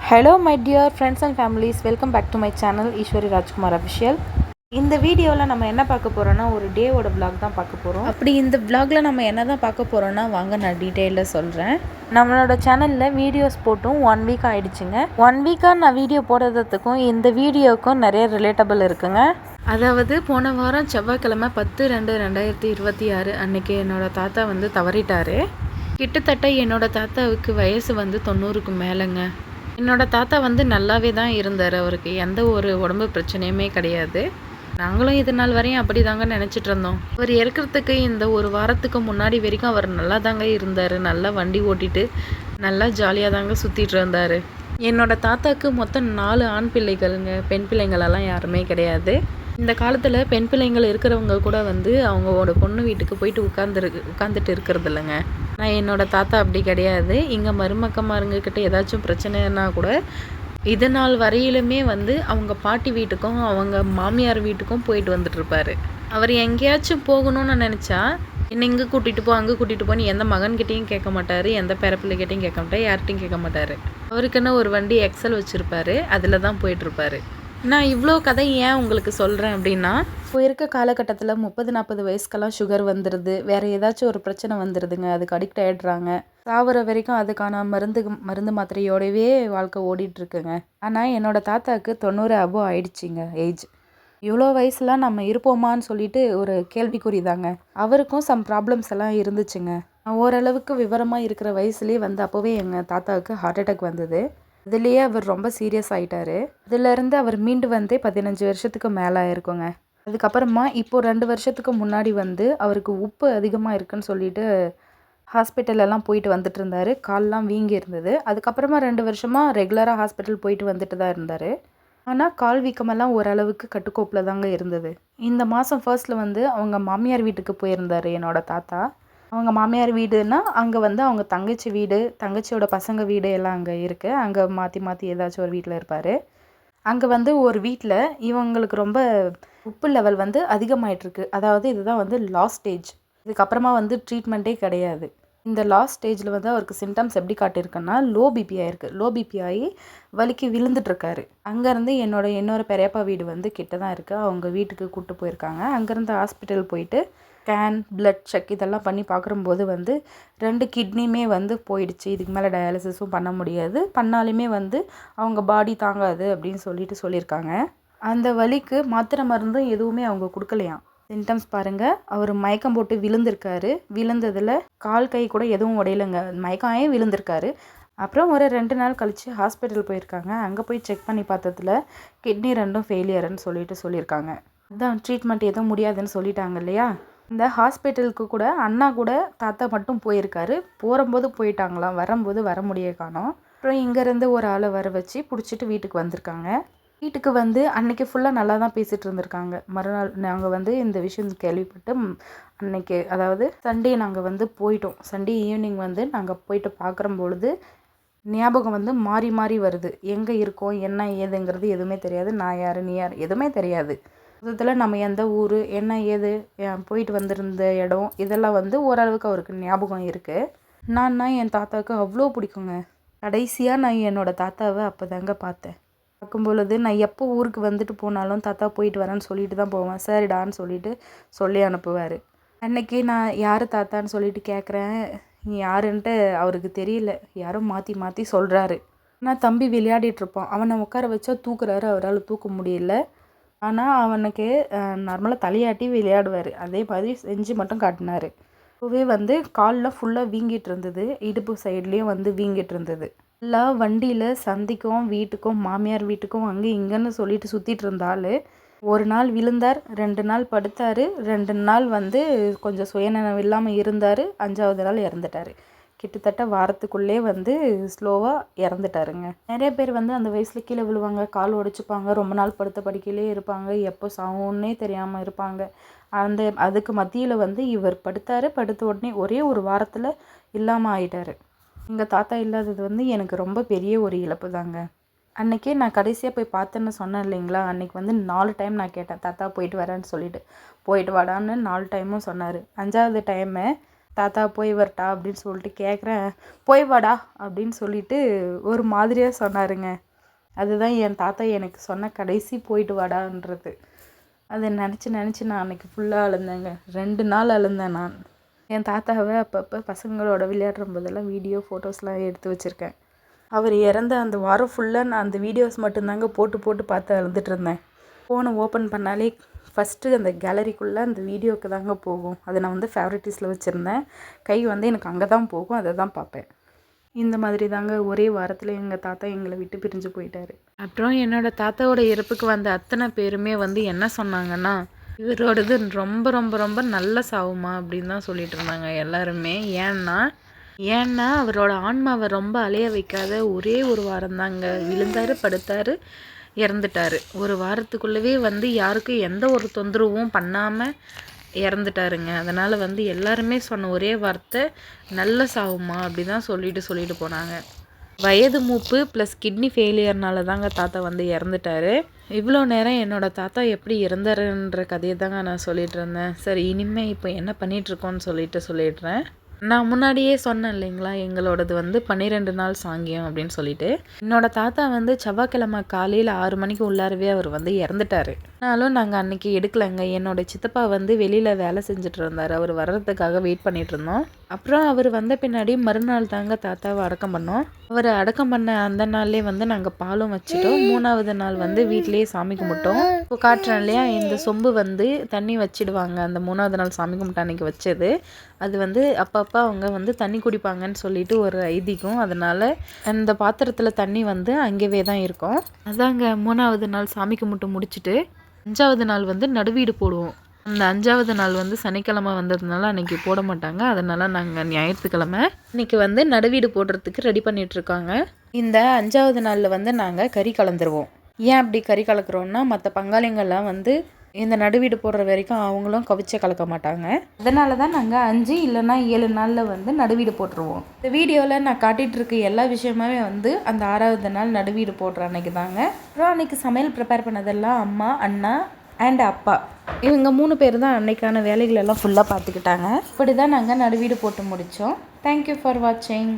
Hello my dear friends and families, welcome back to my channel Ishwari Rajkumar Official. இந்த வீடியோவில் நம்ம என்ன பார்க்க போகிறோன்னா ஒரு டேவோட vlog தான் பார்க்க போகிறோம். அப்படி இந்த vlogல நம்ம என்ன தான் பார்க்க போகிறோன்னா வாங்க நான் டீட்டெயிலில் சொல்கிறேன். நம்மளோட சேனலில் வீடியோஸ் போட்டும் 1 வீக் ஆகிடுச்சுங்க. 1 வீக்காக நான் வீடியோ போடுறதுக்கும் இந்த வீடியோவுக்கும் நிறைய ரிலேட்டபிள் இருக்குங்க. அதாவது போன வாரம் செவ்வாய்க்கிழமை 10/2/2026 அன்றைக்கி என்னோடய தாத்தா வந்து தவறிட்டார். கிட்டத்தட்ட என்னோடய தாத்தாவுக்கு வயசு வந்து 90க்கு மேலேங்க. என்னோடய தாத்தா வந்து நல்லாவே தான் இருந்தார். அவருக்கு எந்த ஒரு உடம்பு பிரச்சனையுமே கிடையாது. நாங்களும் இது நாள் வரையும் அப்படி தாங்க நினச்சிட்டு இருந்தோம். அவர் இறக்கிறதுக்கு இந்த ஒரு வாரத்துக்கு முன்னாடி வரைக்கும் அவர் நல்லா தாங்க இருந்தார். நல்லா வண்டி ஓட்டிட்டு நல்லா ஜாலியாக தாங்க சுற்றிட்டு இருந்தார். என்னோடய தாத்தாவுக்கு மொத்தம் 4 ஆண் பிள்ளைகளுங்க. பெண் பிள்ளைங்களெல்லாம் யாருமே கிடையாது. இந்த காலத்தில் பெண் பிள்ளைங்கள் இருக்கிறவங்க கூட வந்து அவங்களோட பொண்ணு வீட்டுக்கு போயிட்டு உட்காந்துட்டு இருக்கிறது இல்லைங்க. நான் என்னோடய தாத்தா அப்படி கிடையாது. இங்கே மருமக்கமாருங்கக்கிட்ட ஏதாச்சும் பிரச்சனைனா கூட இது நாள் வரையிலுமே வந்து அவங்க பாட்டி வீட்டுக்கும் அவங்க மாமியார் வீட்டுக்கும் போயிட்டு வந்துட்டுருப்பார். அவர் எங்கேயாச்சும் போகணும்னு நினச்சா என்னை இங்கே கூட்டிகிட்டு போ அங்கே கூட்டிகிட்டு போன்னு எந்த மகன்கிட்டையும் கேட்க மாட்டார், எந்த பேரப்பிள்ளைகிட்டையும் கேட்க மாட்டார், யார்கிட்டையும் கேட்க மாட்டார். அவருக்குன்னு ஒரு வண்டி எக்ஸல் வச்சுருப்பார், அதில் தான் போயிட்டுருப்பார். நான் இவ்வளோ கதை ஏன் உங்களுக்கு சொல்கிறேன் அப்படின்னா, இப்போ இருக்க காலகட்டத்தில் 30-40 வயசுக்கெல்லாம் சுகர் வந்துடுது, வேறு ஏதாச்சும் ஒரு பிரச்சனை வந்துடுதுங்க. அதுக்கு அடிக்ட் ஆகிடுறாங்க. சாவர வரைக்கும் அதுக்கான மருந்து மாத்திரையோடவே வாழ்க்கை ஓடிட்டுருக்குங்க. ஆனால் என்னோடய தாத்தாவுக்கு 90 அபோவ் ஆயிடுச்சிங்க ஏஜ். இவ்வளோ வயசுலாம் நம்ம இருப்போமான்னு சொல்லிட்டு ஒரு கேள்விக்குறி தாங்க. அவருக்கும் சம் ப்ராப்ளம்ஸ் எல்லாம் இருந்துச்சுங்க. ஓரளவுக்கு விவரமாக இருக்கிற வயசுலேயே வந்து அப்போவே எங்கள் தாத்தாவுக்கு ஹார்ட் அட்டாக் வந்தது. இதுலேயே அவர் ரொம்ப சீரியஸ் ஆகிட்டார். இதிலேருந்து அவர் மீண்டு வந்தே 15 வருஷத்துக்கு மேலே இருக்குங்க. அதுக்கப்புறமா இப்போது 2 வருஷத்துக்கு முன்னாடி வந்து அவருக்கு உப்பு அதிகமாக இருக்குன்னு சொல்லிட்டு ஹாஸ்பிட்டலெல்லாம் போயிட்டு வந்துட்டு இருந்தார். கால்லாம் வீங்கி இருந்தது. அதுக்கப்புறமா 2 வருஷமாக ரெகுலராக ஹாஸ்பிட்டல் போயிட்டு வந்துட்டு தான் இருந்தார். ஆனால் கால் வீக்கமெல்லாம் ஓரளவுக்கு கட்டுக்கோப்பில் தாங்க இருந்தது. இந்த மாதம் ஃபர்ஸ்ட்டில் வந்து அவங்க மாமியார் வீட்டுக்கு போயிருந்தார் என்னோடய தாத்தா. அவங்க மாமியார் வீடுனா அங்கே வந்து அவங்க தங்கச்சி வீடு, தங்கச்சியோட பசங்க வீடு எல்லாம் அங்கே இருக்குது. அங்கே மாற்றி மாற்றி ஏதாச்சும் ஒரு வீட்டில் இருப்பார். அங்கே வந்து ஒரு வீட்டில் இவங்களுக்கு ரொம்ப உப்பு லெவல் வந்து அதிகமாகிட்டுருக்கு. அதாவது இதுதான் வந்து லாஸ்ட் ஸ்டேஜ். இதுக்கப்புறமா வந்து ட்ரீட்மெண்ட்டே கிடையாது. இந்த லாஸ்ட் ஸ்டேஜில் வந்து அவருக்கு சிம்டம்ஸ் எப்படி காட்டியிருக்குன்னா லோ பிபி ஆகிருக்கு. லோ பிபி ஆகி வலிக்கு விழுந்துட்டுருக்காரு. அங்கேருந்து இன்னொரு பெரியப்பா வீடு வந்து கிட்ட தான் இருக்குது. அவங்க வீட்டுக்கு கூப்பிட்டு போயிருக்காங்க. அங்கேருந்து ஹாஸ்பிட்டல் போயிட்டு ஸ்கேன், பிளட் செக் இதெல்லாம் பண்ணி பார்க்கும்போது வந்து 2 கிட்னியுமே வந்து போயிடுச்சு. இதுக்கு மேலே டயாலிசிஸும் பண்ண முடியாது. பண்ணாலுமே வந்து அவங்க பாடி தாங்காது அப்படின்னு சொல்லியிருக்காங்க. அந்த வலிக்கு மாத்திரை மருந்தும் எதுவுமே அவங்க கொடுக்கலையாம். சிம்டம்ஸ் பாருங்கள். அவர் மயக்கம் போட்டு விழுந்திருக்காரு. விழுந்ததில் கால் கை கூட எதுவும் உடையலைங்க. மயக்கமே விழுந்திருக்காரு. அப்புறம் ஒரு 2 நாள் கழித்து ஹாஸ்பிட்டல் போயிருக்காங்க. அங்கே போய் செக் பண்ணி பார்த்ததில் கிட்னி 2ம் ஃபெயிலியர்னு சொல்லியிருக்காங்க. அதான் ட்ரீட்மெண்ட் எதுவும் முடியாதுன்னு சொல்லிட்டாங்க இல்லையா. இந்த ஹாஸ்பிட்டலுக்கு கூட அண்ணா கூட தாத்தா மட்டும் போயிருக்காரு. போகும்போது போயிட்டாங்களாம், வரும்போது வர முடிய காணோம். அப்புறம் இங்கேருந்து ஒரு ஆளை வர வச்சு பிடிச்சிட்டு வீட்டுக்கு வந்திருக்காங்க. வீட்டுக்கு வந்து அன்றைக்கி ஃபுல்லாக நல்லா தான் பேசிகிட்டு இருந்திருக்காங்க. மறுநாள் நாங்கள் வந்து இந்த விஷயம் கேள்விப்பட்டு அன்றைக்கி அதாவது சண்டே நாங்கள் வந்து போயிட்டோம். சண்டே ஈவினிங் வந்து நாங்கள் போயிட்டு பார்க்குறம்பொழுது ஞாபகம் வந்து மாறி மாறி வருது. எங்கே இருக்கோம் என்ன ஏதுங்கிறது எதுவுமே தெரியாது. நான் யார் நீ யார் எதுவுமே தெரியாது. மொத்தத்தில் நம்ம எந்த ஊர் என்ன ஏது போயிட்டு வந்திருந்த இடம் இதெல்லாம் வந்து ஓரளவுக்கு அவருக்கு ஞாபகம் இருக்குது. நான் என் தாத்தாவுக்கு அவ்வளோ பிடிக்குங்க. கடைசியாக நான் என்னோடய தாத்தாவை அப்போ தாங்க பார்த்தேன். பார்க்கும்பொழுது நான் எப்போ ஊருக்கு வந்துட்டு போனாலும் தாத்தா போயிட்டு வரேன்னு சொல்லிட்டு தான் போவேன். சரிடான்னு சொல்லிட்டு சொல்லி அனுப்புவார். அன்னைக்கு நான் யார் தாத்தான்னு சொல்லிட்டு கேட்குறேன். யாருன்ட்டு அவருக்கு தெரியல. யாரும் மாற்றி மாற்றி சொல்கிறாரு. ஆனால் தம்பி விளையாடிட்டுருப்பான். அவனை உட்கார வச்சா தூக்குறாரு. அவரால் தூக்க முடியல. ஆனால் அவனுக்கு நார்மலாக தலையாட்டி விளையாடுவார். அதே மாதிரி செஞ்சு மட்டும் காட்டினார். இப்போவே வந்து காலில் ஃபுல்லாக வீங்கிட்டு இருந்தது. இடுப்பு சைட்லேயும் வந்து வீங்கிட்டு இருந்தது. எல்லாம் வண்டியில் சந்திக்கும் வீட்டுக்கும் மாமியார் வீட்டுக்கும் அங்கே இங்கேன்னு சொல்லிட்டு சுற்றிட்டு இருந்தாலும் ஒரு நாள் விழுந்தார், 2 நாள் படுத்தார், 2 நாள் வந்து கொஞ்சம் சுயநினைவு இல்லாமல் இருந்தார், 5ஆவது நாள் இறந்துட்டார். கிட்டத்தட்ட வாரத்துக்குள்ளே வந்து ஸ்லோவாக இறந்துட்டாருங்க. நிறைய பேர் வந்து அந்த வயசில் கீழே விழுவாங்க, கால் உடைச்சிப்பாங்க, ரொம்ப நாள் படுத்த படுக்கையிலே இருப்பாங்க, எப்போ சாவுன்னே தெரியாமல் இருப்பாங்க. அதுக்கு மத்தியில் வந்து இவர் படுத்த உடனே ஒரே ஒரு வாரத்தில் இல்லாமல் ஆயிட்டார். எங்கள் தாத்தா இல்லாதது வந்து எனக்கு ரொம்ப பெரிய ஒரு இழப்பு தாங்க. அன்றைக்கி நான் கடைசியாக போய் பார்த்தேன்னு சொன்னேன் இல்லைங்களா. அன்றைக்கி வந்து 4 டைம் நான் கேட்டேன் தாத்தா போயிட்டு வரேன்னு சொல்லிட்டு. போயிட்டு வாடான்னு 4 டைமும் சொன்னார். 5ஆவது டைமு தாத்தா போய் வரட்டா அப்படின்னு சொல்லிட்டு கேட்குறேன். போய் வாடா அப்படின்னு சொல்லிட்டு ஒரு மாதிரியாக சொன்னாருங்க. அதுதான் என் தாத்தா எனக்கு சொன்ன கடைசி போயிட்டு வாடான்றது. அதை நினச்சி நான் அன்றைக்கி ஃபுல்லாக அழுந்தேங்க. 2 நாள் அழுந்தேன் நான். என் தாத்தாவை அப்பப்போ பசங்களோட விளையாடுற போதெல்லாம் வீடியோ ஃபோட்டோஸ்லாம் எடுத்து வச்சுருக்கேன். அவர் இறந்த அந்த வாரம் ஃபுல்லாக நான் அந்த வீடியோஸ் மட்டும்தாங்க போட்டு பார்த்து அழுதுட்டு இருந்தேன். ஃபோனை ஓப்பன் பண்ணாலே ஃபஸ்ட்டு அந்த கேலரிக்குள்ளே அந்த வீடியோவுக்கு தாங்க போகும். அதை நான் வந்து ஃபேவரட்டிஸில் வச்சுருந்தேன். கை வந்து எனக்கு அங்கே தான் போகும், அதை தான் பார்ப்பேன். இந்த மாதிரி தாங்க ஒரே வாரத்தில் எங்கள் தாத்தா எங்களை விட்டு பிரிஞ்சு போயிட்டார். அப்புறம் என்னோடய தாத்தாவோட இறப்புக்கு வந்த அத்தனை பேருமே வந்து என்ன சொன்னாங்கன்னா, இவரோடது ரொம்ப ரொம்ப ரொம்ப நல்ல சாவுமா அப்படின்னு தான் சொல்லிட்டு இருந்தாங்க எல்லாருமே. ஏன்னா அவரோட ஆன்மாவை ரொம்ப அலைய வைக்காத ஒரே ஒரு வாரம் தாங்க. விழுந்தார், படுத்தார், இறந்துட்டார். ஒரு வாரத்துக்குள்ளவே வந்து யாருக்கும் எந்த ஒரு தொந்தரவும் பண்ணாமல் இறந்துட்டாருங்க. அதனால் வந்து எல்லாருமே சொன்ன ஒரே வார்த்தை நல்ல சாவுமா அப்படி தான் சொல்லிட்டு போனாங்க. வயது மூப்பு ப்ளஸ் கிட்னி ஃபெயிலியர்னால தாங்க தாத்தா வந்து இறந்துட்டார். இவ்வளோ நேரம் என்னோடய தாத்தா எப்படி இறந்தாருன்ற கதையை தாங்க நான் சொல்லிகிட்டு இருந்தேன். சரி, இனிமேல் இப்போ என்ன பண்ணிகிட்ருக்கோன்னு சொல்லிடுறேன். நான் முன்னாடியே சொன்னேன் இல்லைங்களா, எங்களோடது வந்து 12 நாள் சாங்கியம் அப்படின்னு சொல்லிட்டு. என்னோடய தாத்தா வந்து செவ்வாய்க்கிழமை காலையில் 6 மணிக்கு உள்ளாரவே அவர் வந்து இறந்துட்டார். ஆனாலும் நாங்கள் அன்றைக்கி எடுக்கலைங்க. என்னோடய சித்தப்பா வந்து வெளியில் வேலை செஞ்சுட்டு இருந்தார். அவர் வர்றதுக்காக வெயிட் பண்ணிகிட்டு இருந்தோம். அப்புறம் அவர் வந்த பின்னாடி மறுநாள் தாங்க தாத்தாவை அடக்கம் பண்ணோம். அவர் அடக்கம் பண்ண அந்த நாள்லேயே வந்து நாங்கள் பாலும் வச்சுட்டோம். 3வது நாள் வந்து வீட்டிலேயே சாமி கும்பிட்டோம். இப்போ காட்டுறேன் இல்லையா, இந்த சொம்பு வந்து தண்ணி வச்சிடுவாங்க. அந்த 3வது நாள் சாமி கும்பிட்ட அன்றைக்கி வச்சது. அது வந்து அப்பப்போ அவங்க வந்து தண்ணி குடிப்பாங்கன்னு சொல்லிட்டு ஒரு ஐதீகம். அதனால் அந்த பாத்திரத்தில் தண்ணி வந்து அங்கேயே தான் இருக்கும். அதாங்க 3வது நாள் சாமி கும்பிட்டு முடிச்சுட்டு 5வது நாள் வந்து நடுவீடு போடுவோம். அந்த 5வது நாள் வந்து சனிக்கிழமை வந்ததுனால அன்றைக்கி போட மாட்டாங்க. அதனால் நாங்கள் ஞாயிற்றுக்கிழமை இன்றைக்கி வந்து நடுவீடு போடுறதுக்கு ரெடி பண்ணிகிட்ருக்காங்க. இந்த 5வது நாளில் வந்து நாங்கள் கறி கலந்துருவோம். ஏன் அப்படி கறி கலக்கிறோன்னா, மற்ற பங்காளிங்கள்லாம் வந்து இந்த நடுவீடு போடுற வரைக்கும் அவங்களும் கவிச்ச கலக்க மாட்டாங்க. அதனால தான் நாங்கள் 5 இல்லைன்னா 7 நாளில் வந்து நடுவீடு போட்டுருவோம். இந்த வீடியோவில் நான் காட்டிகிட்டு இருக்க எல்லா விஷயமே வந்து அந்த 6வது நாள் நடுவீடு போடுற அன்றைக்கி தாங்க. அப்புறம் அன்றைக்கி சமையல் ப்ரிப்பேர் பண்ணதெல்லாம் அம்மா, அண்ணா அண்ட் அப்பா, இவங்க 3 பேர் தான் அன்றைக்கான வேலைகளெல்லாம் ஃபுல்லாக பார்த்துக்கிட்டாங்க. இப்படி தான் நாங்கள் நடுவீடு போட்டு முடித்தோம். தேங்க்யூ ஃபார் வாட்சிங்.